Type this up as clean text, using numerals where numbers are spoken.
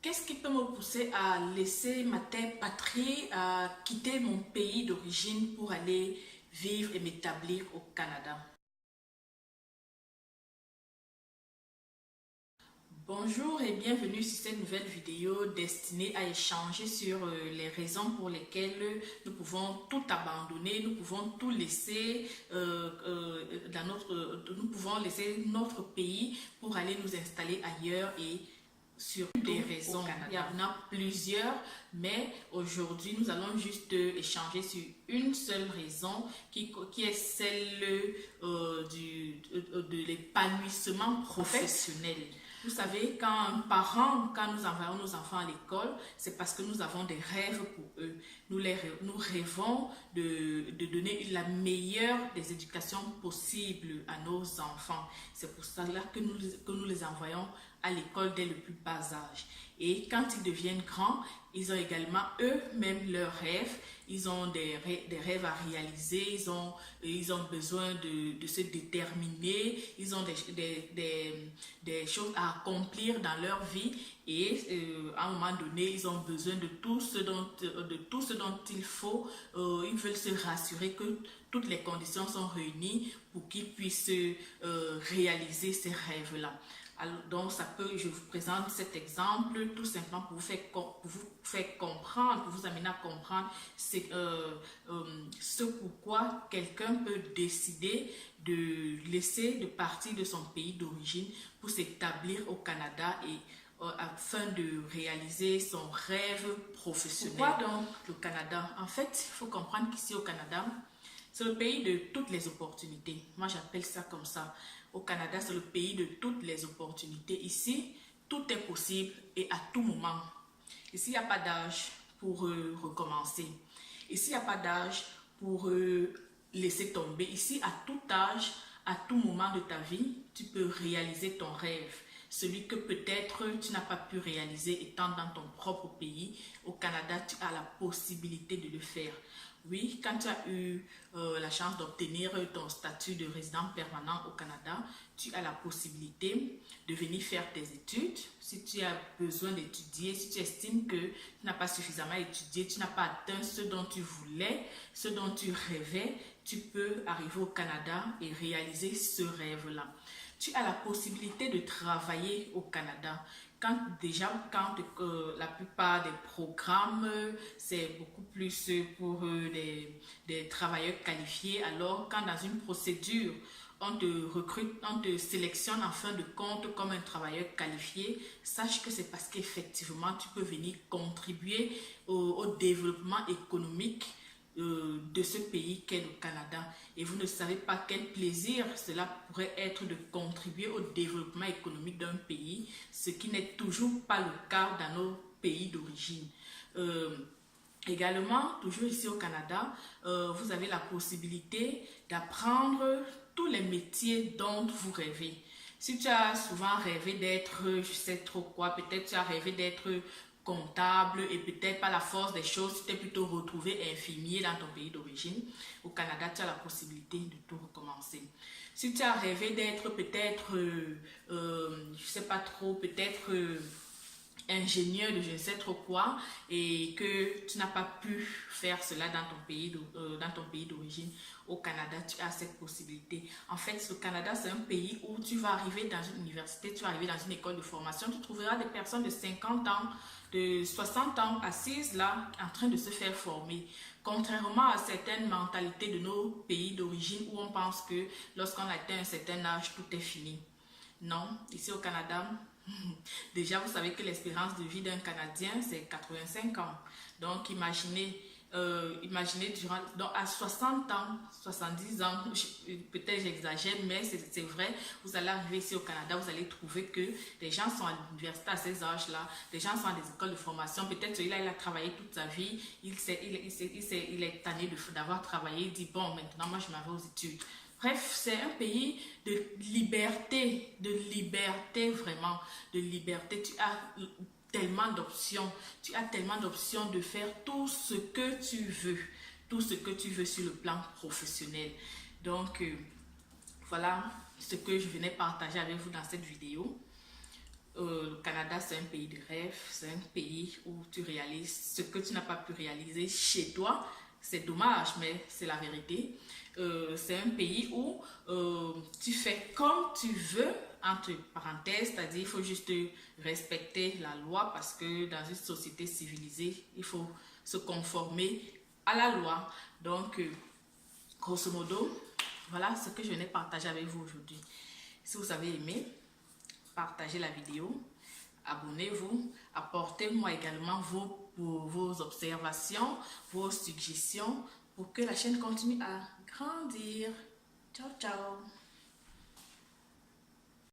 Qu'est-ce qui peut me pousser à laisser ma terre patrie, à quitter mon pays d'origine pour aller vivre et m'établir au Canada? Bonjour et bienvenue sur cette nouvelle vidéo destinée à échanger sur les raisons pour lesquelles nous pouvons tout abandonner, nous pouvons tout laisser nous pouvons laisser notre pays pour aller nous installer ailleurs et sur des raisons. Il y en a plusieurs, mais aujourd'hui, nous allons juste échanger sur une seule raison qui est celle de l'épanouissement professionnel. Vous savez, quand nous envoyons nos enfants à l'école, c'est parce que nous avons des rêves pour eux. Nous rêvons de donner la meilleure des éducations possibles à nos enfants. C'est pour cela que nous les envoyons à l'école dès le plus bas âge. Et quand ils deviennent grands, ils ont également eux-mêmes leurs rêves. Ils ont des rêves à réaliser. Ils ont besoin de se déterminer. Ils ont des choses à accomplir dans leur vie. Et à un moment donné, ils ont besoin de tout ce dont il faut. Ils veulent se rassurer que toutes les conditions sont réunies pour qu'ils puissent réaliser ces rêves-là. Alors, donc, je vous présente cet exemple tout simplement pour vous faire comprendre, pour vous amener à comprendre ce pourquoi quelqu'un peut décider de partir de son pays d'origine pour s'établir au Canada et afin de réaliser son rêve professionnel. Pourquoi donc le Canada? En fait, il faut comprendre qu'ici au Canada, c'est le pays de toutes les opportunités. Moi, j'appelle ça comme ça. Au Canada, c'est le pays de toutes les opportunités. Ici, tout est possible et à tout moment. Ici, il n'y a pas d'âge pour recommencer. Ici, il n'y a pas d'âge pour laisser tomber. Ici, à tout âge, à tout moment de ta vie, tu peux réaliser ton rêve. Celui que peut-être tu n'as pas pu réaliser étant dans ton propre pays. Au Canada, tu as la possibilité de le faire. Oui, quand tu as eu la chance d'obtenir ton statut de résident permanent au Canada, tu as la possibilité de venir faire tes études. Si tu as besoin d'étudier, si tu estimes que tu n'as pas suffisamment étudié, tu n'as pas atteint ce dont tu voulais, ce dont tu rêvais, tu peux arriver au Canada et réaliser ce rêve-là. Tu as la possibilité de travailler au Canada. Quand la plupart des programmes, c'est beaucoup plus pour des travailleurs qualifiés, alors quand dans une procédure, on te recrute, on te sélectionne en fin de compte comme un travailleur qualifié, sache que c'est parce qu'effectivement, tu peux venir contribuer au développement économique de ce pays qu'est le Canada. Et vous ne savez pas quel plaisir cela pourrait être de contribuer au développement économique d'un pays, ce qui n'est toujours pas le cas dans nos pays d'origine. Également, toujours ici au Canada, vous avez la possibilité d'apprendre tous les métiers dont vous rêvez. Si tu as souvent rêvé d'être, je sais trop quoi, peut-être tu as rêvé d'être comptable et peut-être par la force des choses, tu t'es plutôt retrouvé infirmier dans ton pays d'origine. Au Canada, tu as la possibilité de tout recommencer. Si tu as rêvé d'être peut-être, je sais pas trop, peut-être ingénieur de je ne sais trop quoi et que tu n'as pas pu faire cela dans ton pays d'origine, au Canada, tu as cette possibilité. En fait, le Canada, c'est un pays où tu vas arriver dans une université, tu vas arriver dans une école de formation, tu trouveras des personnes de 50 ans, de 60 ans assises là, en train de se faire former. Contrairement à certaines mentalités de nos pays d'origine où on pense que lorsqu'on atteint un certain âge, tout est fini. Non, ici au Canada, déjà vous savez que l'espérance de vie d'un Canadien, c'est 85 ans. Donc imaginez donc à 60 ans, 70 ans, peut-être j'exagère, mais c'est vrai, vous allez arriver ici au Canada, vous allez trouver que les gens sont à l'université à ces âges-là, les gens sont à des écoles de formation, peut-être celui-là, il a travaillé toute sa vie, il est tanné d'avoir travaillé, il dit, bon, maintenant, moi, je m'en vais aux études. Bref, c'est un pays de liberté vraiment, de liberté. Tu as tellement d'options de faire tout ce que tu veux sur le plan professionnel. Donc, voilà ce que je venais partager avec vous dans cette vidéo. Le Canada, c'est un pays de rêve, c'est un pays où tu réalises ce que tu n'as pas pu réaliser chez toi. C'est dommage, mais c'est la vérité. C'est un pays où tu fais comme tu veux, entre parenthèses, c'est-à-dire il faut juste respecter la loi parce que dans une société civilisée, il faut se conformer à la loi. Donc, grosso modo, voilà ce que je venais partager avec vous aujourd'hui. Si vous avez aimé, partagez la vidéo, abonnez-vous, apportez-moi également vos observations, vos suggestions pour que la chaîne continue à grandir. Ciao, ciao!